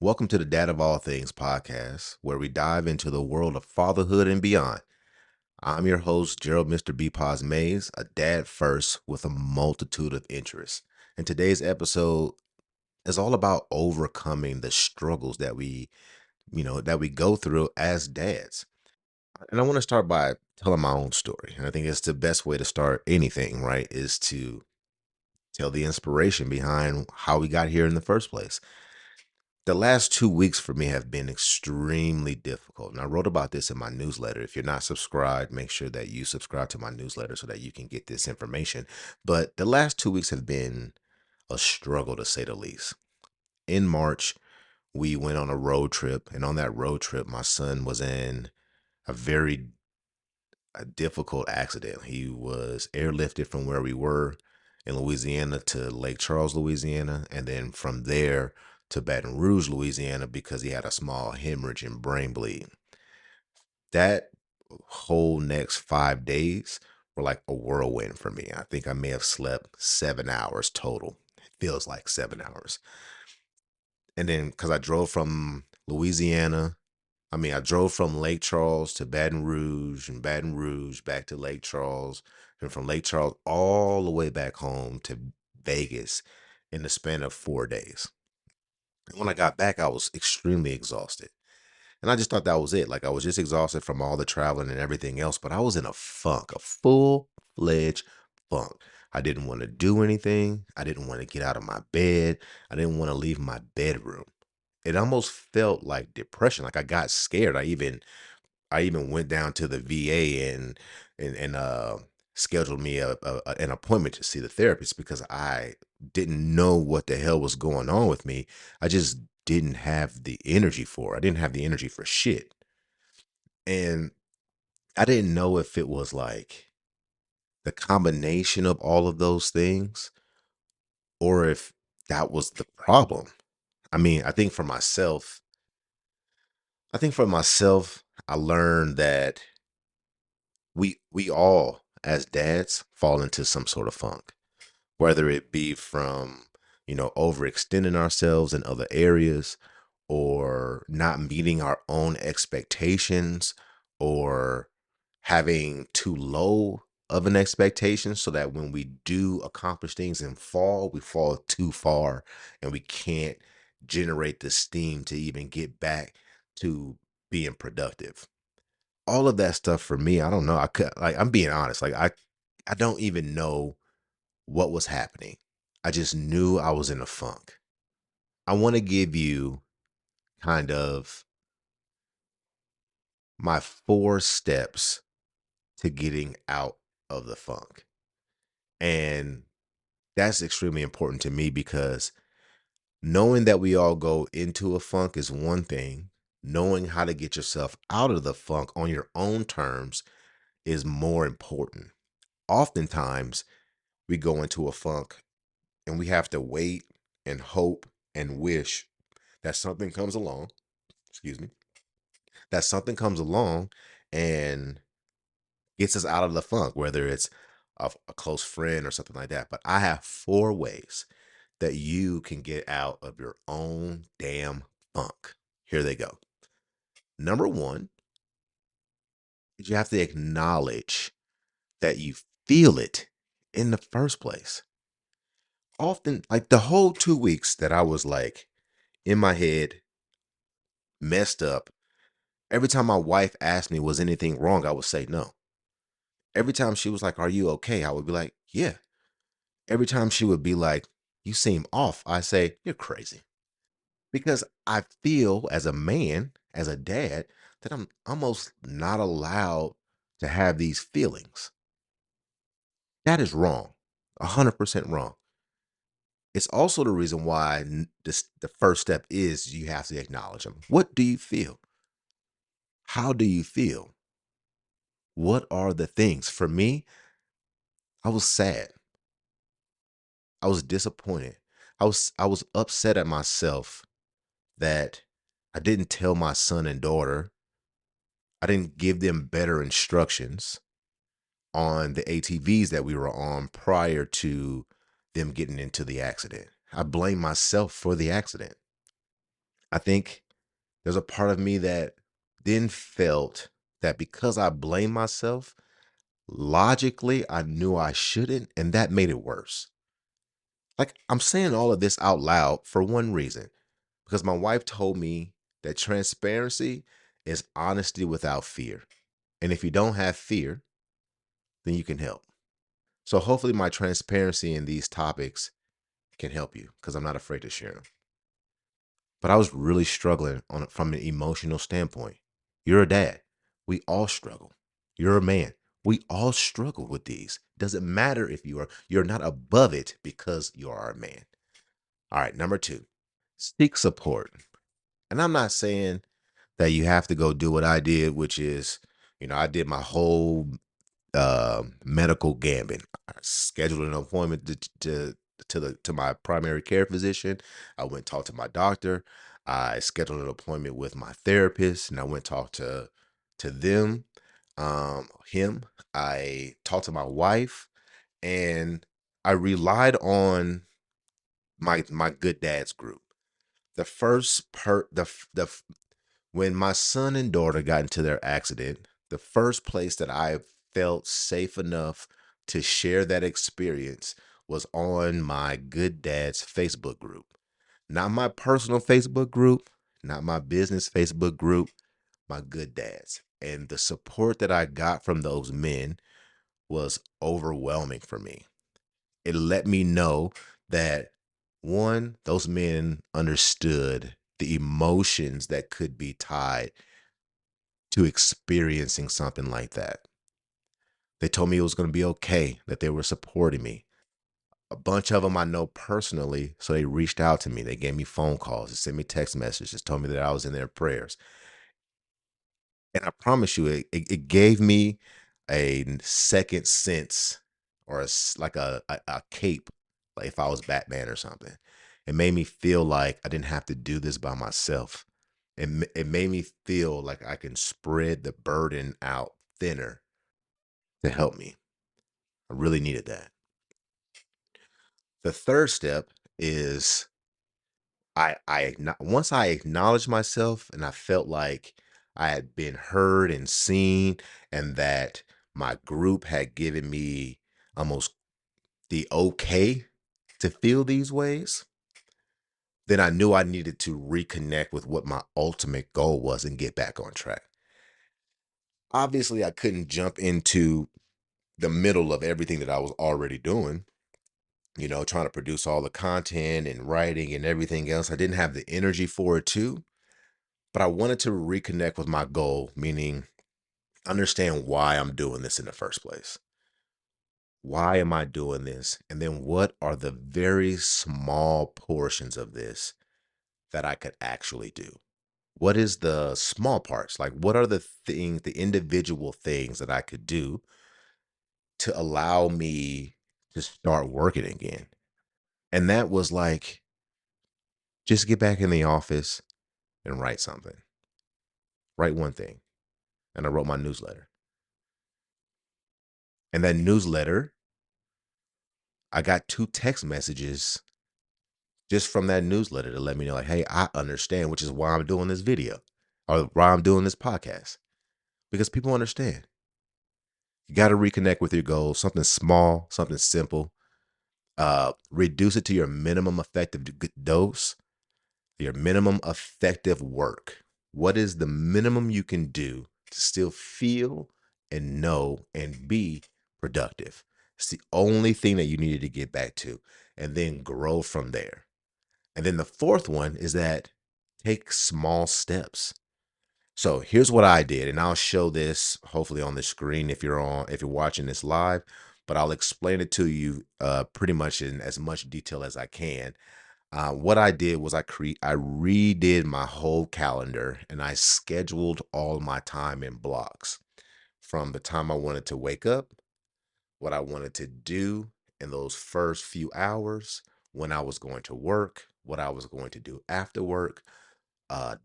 Welcome to the Dad of All Things podcast, where we dive into the world of fatherhood and beyond. I'm your host, Gerald Mr. BPOZ Mays, a dad first with a multitude of interests. And today's episode is all about overcoming the struggles that we go through as dads. And I want to start by telling my own story. And I think it's the best way to start anything, right? Is to tell the inspiration behind how we got here in the first place. The last 2 weeks for me have been extremely difficult. And I wrote about this in my newsletter. If you're not subscribed, make sure that you subscribe to my newsletter so that you can get this information. But the last 2 weeks have been a struggle to say the least. In March, we went on a road trip. And on that road trip, my son was in a very difficult accident. He was airlifted from where we were in Louisiana to Lake Charles, Louisiana, and then from there to Baton Rouge, Louisiana, because he had a small hemorrhage and brain bleed. That whole next 5 days were like a whirlwind for me. I think I may have slept 7 hours total. It feels like 7 hours. And then because I drove from I drove from Lake Charles to Baton Rouge and Baton Rouge back to Lake Charles, and from Lake Charles all the way back home to Vegas in the span of 4 days. And when I got back, I was extremely exhausted. And I just thought that was it. Like I was just exhausted from all the traveling and everything else, but I was in a funk, a full-fledged funk. I didn't want to do anything. I didn't want to get out of my bed. I didn't want to leave my bedroom. It almost felt like depression. Like I got scared. I even went down to the VA and scheduled me an appointment to see the therapist because I didn't know what the hell was going on with me. I just didn't have the energy for it. I didn't have the energy for shit. And I didn't know if it was like the combination of all of those things or if that was the problem. I mean, I think for myself, I learned that we all as dads fall into some sort of funk, whether it be from overextending ourselves in other areas or not meeting our own expectations or having too low of an expectation so that when we do accomplish things and fall, we fall too far and we can't generate the steam to even get back to being productive. All of that stuff for me, I don't know. I'm being honest. Like I don't even know what was happening. I just knew I was in a funk. I want to give you kind of my 4 steps to getting out of the funk. And that's extremely important to me because knowing that we all go into a funk is one thing. Knowing how to get yourself out of the funk on your own terms is more important. Oftentimes, we go into a funk and we have to wait and hope and wish that something comes along, excuse me, that something comes along and gets us out of the funk, whether it's a close friend or something like that. But I have 4 ways that you can get out of your own damn funk. Here they go. Number one is you have to acknowledge that you feel it in the first place. Often, like the whole 2 weeks that I was like in my head, messed up, every time my wife asked me, was anything wrong? I would say no. Every time she was like, are you okay? I would be like, yeah. Every time she would be like, you seem off, I say, you're crazy. Because I feel as a man, as a dad, that I'm almost not allowed to have these feelings. That is wrong. 100% wrong. It's also the reason why the first step is you have to acknowledge them. What do you feel? How do you feel? What are the things? For me, I was sad. I was disappointed. I was upset at myself that I didn't tell my son and daughter. I didn't give them better instructions on the ATVs that we were on prior to them getting into the accident. I blame myself for the accident. I think there's a part of me that then felt that because I blame myself, logically, I knew I shouldn't, and that made it worse. Like, I'm saying all of this out loud for one reason, because my wife told me that transparency is honesty without fear. And if you don't have fear, then you can help. So hopefully my transparency in these topics can help you because I'm not afraid to share them. But I was really struggling from an emotional standpoint. You're a dad. We all struggle. You're a man. We all struggle with these. Doesn't matter if you're not above it because you are a man. All right, number 2, seek support. And I'm not saying that you have to go do what I did, which is, I did my whole medical gambit. I scheduled an appointment to my primary care physician. I went talk to my doctor. I scheduled an appointment with my therapist, and I went talk to them, him. I talked to my wife, and I relied on my good dads group. The first per the f- the f- When my son and daughter got into their accident, the first place that I felt safe enough to share that experience was on my good dad's Facebook group. Not my personal Facebook group, not my business Facebook group, my good dad's. And the support that I got from those men was overwhelming for me. It let me know that one, those men understood the emotions that could be tied to experiencing something like that. They told me it was going to be okay, that they were supporting me. A bunch of them I know personally, so they reached out to me. They gave me phone calls, they sent me text messages, told me that I was in their prayers. And I promise you, it gave me a second sense or like a cape, like if I was Batman or something. It made me feel like I didn't have to do this by myself. It made me feel like I can spread the burden out thinner to help me. I really needed that. The third step is once I acknowledged myself and I felt like I had been heard and seen, and that my group had given me almost the okay to feel these ways, then I knew I needed to reconnect with what my ultimate goal was and get back on track. Obviously, I couldn't jump into the middle of everything that I was already doing, trying to produce all the content and writing and everything else. I didn't have the energy for it too, but I wanted to reconnect with my goal, meaning understand why I'm doing this in the first place. Why am I doing this? And then what are the very small portions of this that I could actually do? What is the small parts? Like, what are the things, the individual things that I could do to allow me to start working again? And that was like, just get back in the office and write something, write one thing. And I wrote my newsletter. And that newsletter, I got 2 text messages just from that newsletter to let me know, like, hey, I understand, which is why I'm doing this video or why I'm doing this podcast, because people understand. You got to reconnect with your goals, something small, something simple. Reduce it to your minimum effective dose, your minimum effective work. What is the minimum you can do to still feel and know and be productive? It's the only thing that you needed to get back to, and then grow from there. And then the fourth one is that take small steps. So here's what I did, and I'll show this hopefully on the screen if you're watching this live, but I'll explain it to you pretty much in as much detail as I can. What I did was I redid my whole calendar, and I scheduled all my time in blocks from the time I wanted to wake up, what I wanted to do in those first few hours, when I was going to work, what I was going to do after work, uh,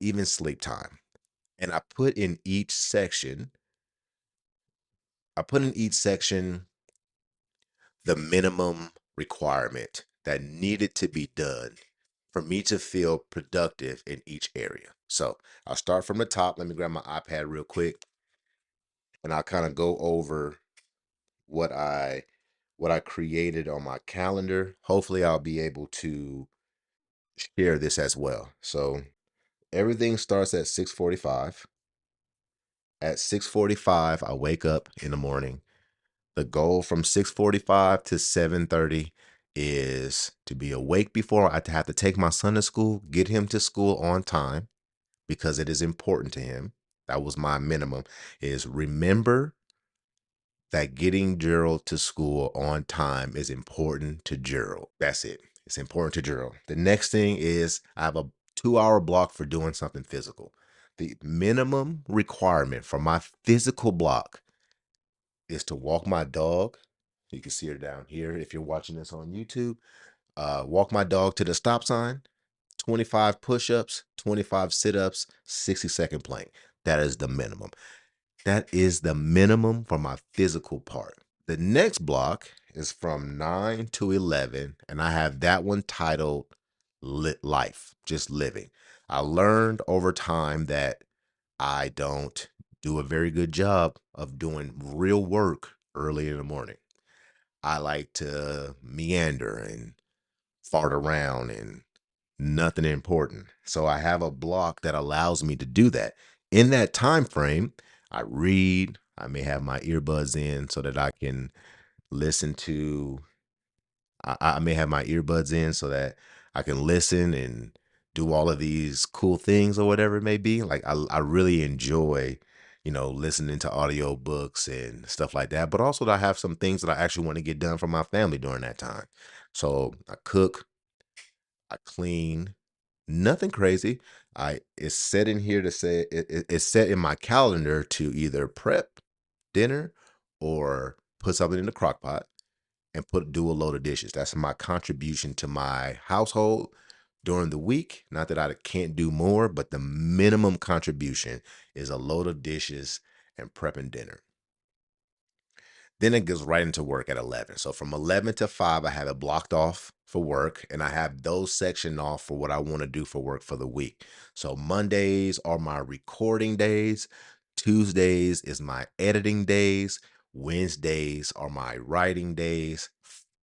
even sleep time. And I put in each section the minimum requirement that needed to be done for me to feel productive in each area. So I'll start from the top. Let me grab my iPad real quick and I'll kind of go over what I created on my calendar. Hopefully I'll be able to share this as well. So everything starts at 6:45. At 6:45, I wake up in the morning. The goal from 6:45 to 7:30 is to be awake before I have to take my son to school, get him to school on time because it is important to him. That was my minimum, is remember that getting Gerald to school on time is important to Gerald. That's it. It's important to Gerald. The next thing is I have a 2-hour block for doing something physical. The minimum requirement for my physical block is to walk my dog. You can see her down here if you're watching this on YouTube. Walk my dog to the stop sign, 25 push-ups, 25 sit-ups, 60-second plank. That is the minimum. That is the minimum for my physical part. The next block is from 9 to 11, and I have that one titled Lit Life, just living. I learned over time that I don't do a very good job of doing real work early in the morning. I like to meander and fart around and nothing important. So I have a block that allows me to do that. In that time frame, I read, I may have my earbuds in so that I can listen to I may have my earbuds in so that I can listen and do all of these cool things or whatever it may be. Like I really enjoy, listening to audio books and stuff like that. But also I have some things that I actually want to get done for my family during that time. So I cook, I clean, nothing crazy. It's set in here to say it's set in my calendar to either prep dinner or put something in the crock pot and do a load of dishes. That's my contribution to my household during the week. Not that I can't do more, but the minimum contribution is a load of dishes and prepping dinner. Then it goes right into work at 11. So from 11 to 5, I have it blocked off for work, and I have those sectioned off for what I want to do for work for the week. So Mondays are my recording days, Tuesdays is my editing days, Wednesdays are my writing days,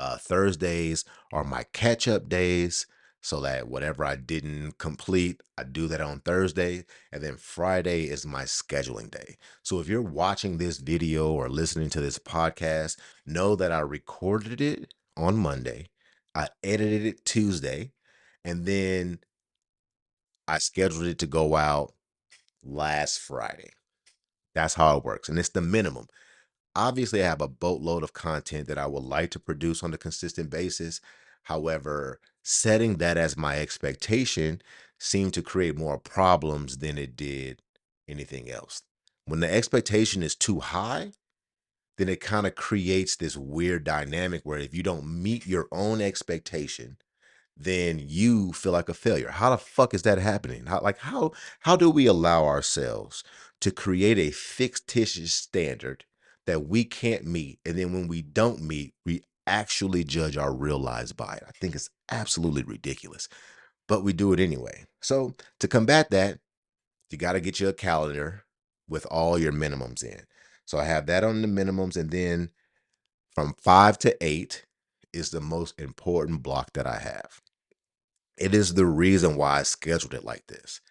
Thursdays are my catch up days. So that whatever I didn't complete, I do that on Thursday. And then Friday is my scheduling day. So if you're watching this video or listening to this podcast, know that I recorded it on Monday, I edited it Tuesday, and then I scheduled it to go out last Friday. That's how it works. And it's the minimum. Obviously, I have a boatload of content that I would like to produce on a consistent basis. However, setting that as my expectation seemed to create more problems than it did anything else. When the expectation is too high, then it kind of creates this weird dynamic where if you don't meet your own expectation, then you feel like a failure. How the fuck is that happening? How do we allow ourselves to create a fictitious standard that we can't meet, and then when we don't meet, we actually judge our real lives by it? I think it's absolutely ridiculous, but we do it anyway. So to combat that, you got to get you a calendar with all your minimums in. So I have that on the minimums, and then from 5 to 8 is the most important block that I have. It is the reason why I scheduled it like this.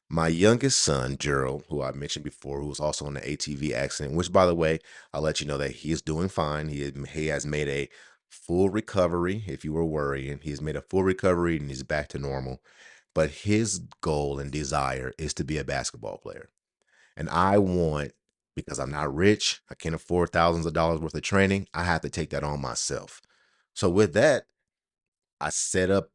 My youngest son, Gerald, who I mentioned before, who was also in the ATV accident, which, by the way, I'll let you know that he is doing fine. He has made a full recovery, if you were worrying. He's made a full recovery and he's back to normal. But his goal and desire is to be a basketball player. And I want, because I'm not rich, I can't afford thousands of dollars worth of training, I have to take that on myself. So with that, I set up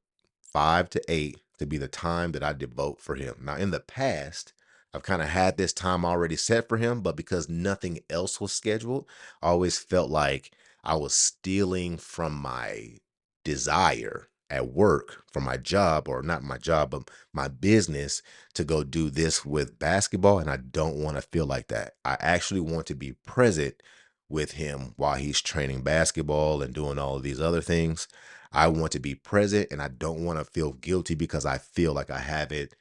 5 to 8 to be the time that I devote for him. Now, in the past, I've kind of had this time already set for him, but because nothing else was scheduled, I always felt like I was stealing from my desire at work for my job, or not my job, but my business, to go do this with basketball. And I don't want to feel like that. I actually want to be present with him while he's training basketball and doing all of these other things. I want to be present and I don't want to feel guilty because I feel like I haven't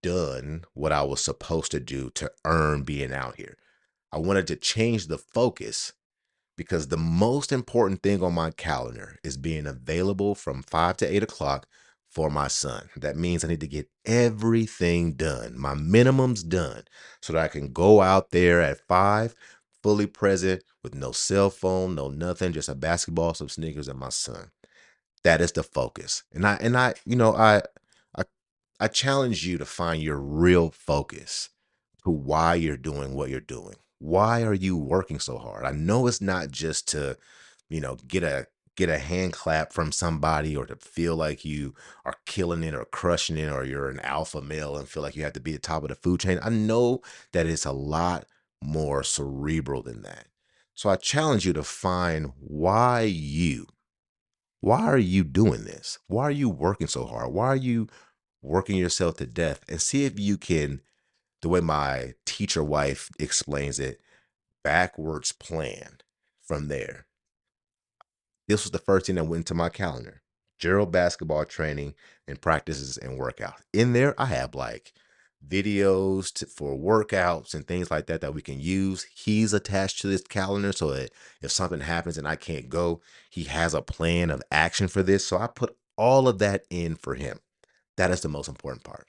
done what I was supposed to do to earn being out here. I wanted to change the focus because the most important thing on my calendar is being available from 5 to 8 o'clock for my son. That means I need to get everything done, my minimums done, so that I can go out there at 5, fully present with no cell phone, no nothing, just a basketball, some sneakers, and my son. That is the focus. I I challenge you to find your real focus to why you're doing what you're doing. Why are you working so hard? I know it's not just to, get a hand clap from somebody or to feel like you are killing it or crushing it or you're an alpha male and feel like you have to be at the top of the food chain. I know that it's a lot more cerebral than that. So I challenge you to find why you. Why are you doing this? Why are you working so hard? Why are you working yourself to death? And see if you can, the way my teacher wife explains it, backwards plan from there. This was the first thing that went into my calendar. Gerald basketball training and practices and workouts. In there, I have like videos for workouts and things like that that we can use. He's attached to this calendar so that if something happens and I can't go, he has a plan of action for this. So I put all of that in for him. That is the most important part.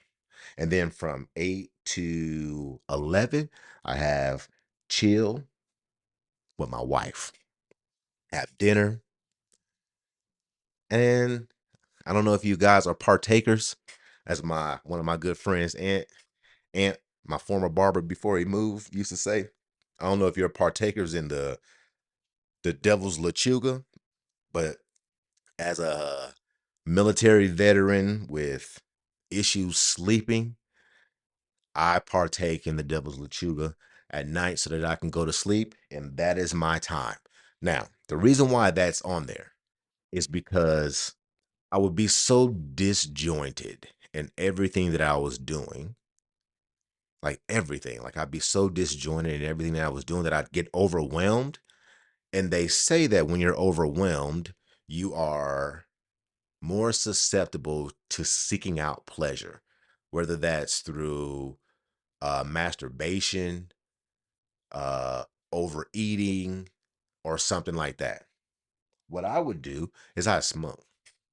And then from 8 to 11, I have chill with my wife, have dinner, and I don't know if you guys are partakers, as my one of my good friends, Aunt, my former barber before he moved, used to say. I don't know if you're partakers in the devil's lechuga, but as a military veteran with issues sleeping, I partake in the devil's lechuga at night so that I can go to sleep, and that is my time. Now, the reason why that's on there is because I would be so disjointed in everything that I was doing, like everything. Like I'd be so disjointed in everything that I was doing that I'd get overwhelmed. And they say that when you're overwhelmed, you are more susceptible to seeking out pleasure, whether that's through masturbation, uh, overeating, or something like that. What I would do is I'd smoke.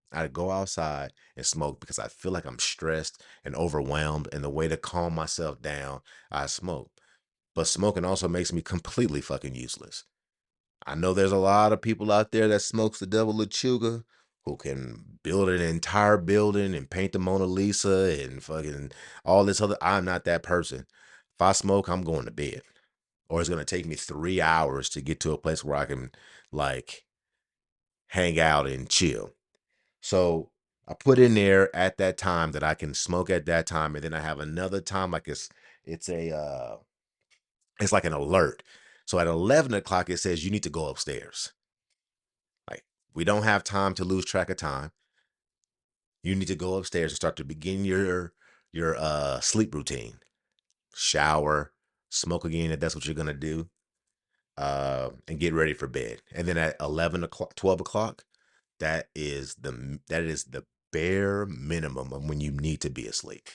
I'd go outside and smoke because I feel like I'm stressed and overwhelmed. And the way to calm myself down, I smoke. But smoking also makes me completely fucking useless. I know there's a lot of people out there that smokes the devil lechuga who can build an entire building and paint the Mona Lisa and fucking all this other. I'm not that person. If I smoke, I'm going to bed. Or it's gonna take me 3 hours to get to a place where I can like hang out and chill. So I put in there at that time that I can smoke at that time, and then I have another time like it's a it's like an alert. So at 11 o'clock it says you need to go upstairs. Like we don't have time to lose track of time. You need to go upstairs and start to begin your sleep routine. Shower, smoke again if that's what you're gonna do, and get ready for bed. And then at 11 o'clock, 12 o'clock, that is the bare minimum of when you need to be asleep.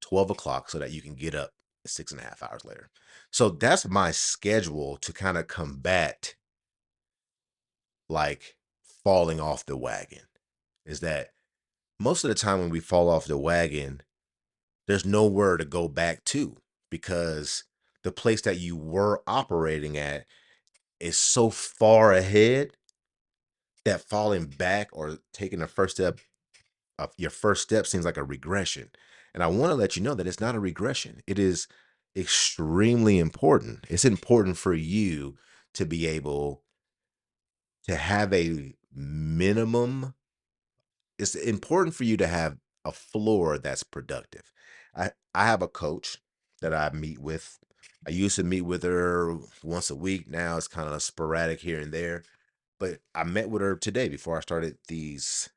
12 o'clock so that you can get up 6.5 hours later. So that's my schedule to kind of combat like falling off the wagon. Is that most of the time when we fall off the wagon, there's nowhere to go back to because the place that you were operating at is so far ahead that falling back or taking the first step of your first step seems like a regression. And I want to let you know that it's not a regression. It is extremely important. It's important for you to be able to have a minimum. It's important for you to have a floor that's productive. I have a coach that I meet with. I used to meet with her once a week. Now it's kind of sporadic here and there. But I met with her today before I started this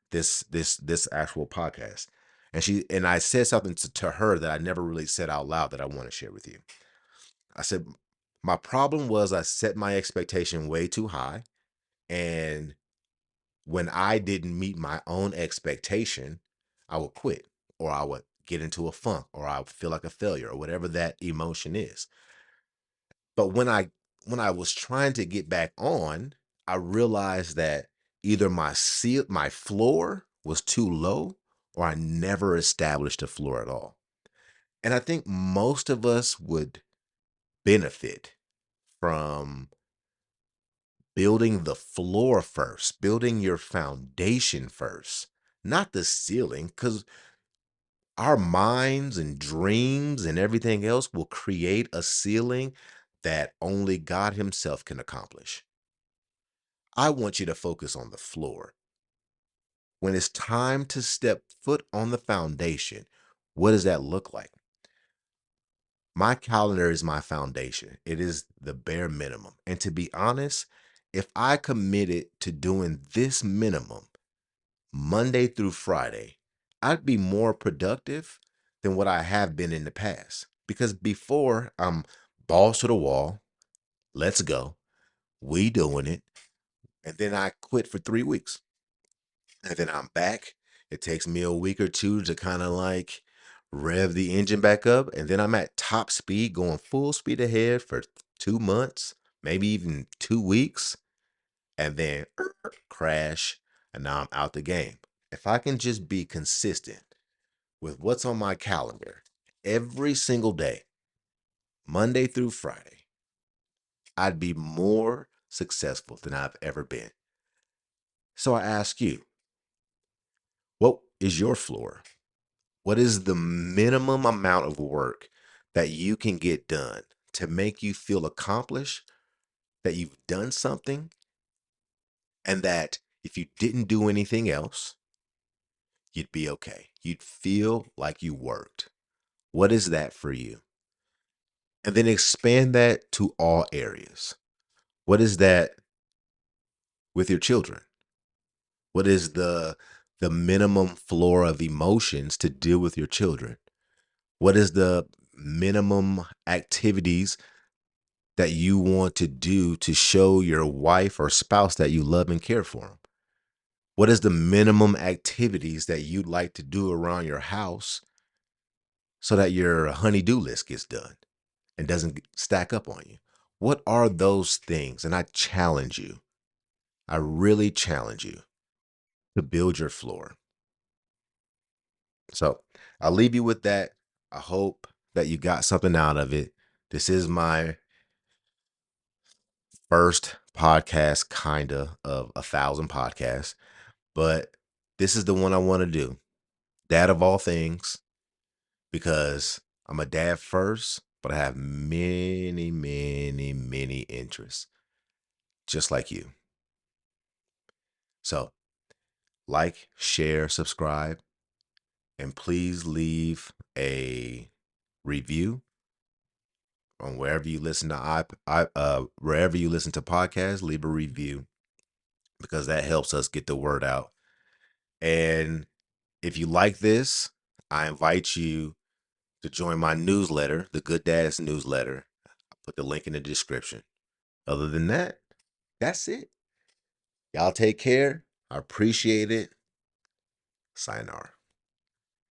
actual podcast. And I said something to her that I never really said out loud that I want to share with you. I said my problem was I set my expectation way too high and when I didn't meet my own expectation, I would quit or I would get into a funk or I would feel like a failure or whatever that emotion is. But when I was trying to get back on, I realized that either my floor was too low or I never established a floor at all. And I think most of us would benefit from building the floor first, building your foundation first, not the ceiling, because our minds and dreams and everything else will create a ceiling that only God Himself can accomplish. I want you to focus on the floor. When it's time to step foot on the foundation, what does that look like? My calendar is my foundation. It is the bare minimum. And to be honest, if I committed to doing this minimum Monday through Friday, I'd be more productive than what I have been in the past. Because before I'm balls to the wall, let's go, we doing it. And then I quit for 3 weeks. And then I'm back. It takes me a week or two to kind of like rev the engine back up. And then I'm at top speed, going full speed ahead for 2 months, maybe even 2 weeks. And then crash. And now I'm out the game. If I can just be consistent with what's on my calendar every single day, Monday through Friday, I'd be more successful than I've ever been. So I ask you, what is your floor? What is the minimum amount of work that you can get done to make you feel accomplished, that you've done something, and that if you didn't do anything else, you'd be okay? You'd feel like you worked. What is that for you? And then expand that to all areas. What is that with your children? What is the minimum floor of emotions to deal with your children? What is the minimum activities that you want to do to show your wife or spouse that you love and care for them? What is the minimum activities that you'd like to do around your house so that your honey-do list gets done and doesn't stack up on you? What are those things? And I challenge you, I really challenge you to build your floor. So I'll leave you with that. I hope that you got something out of it. This is my first podcast, kinda, of 1,000 podcasts, but this is the one I want to do. Dad of all things, because I'm a dad first, but I have many, many, many interests, just like you. So, like, share, subscribe, and please leave a review on wherever you listen to wherever you listen to podcasts. Leave a review because that helps us get the word out. And if you like this, I invite you to join my newsletter, the Good Dads newsletter. I'll put the link in the description. Other than that, that's it. Y'all take care. I appreciate it. Sayonara.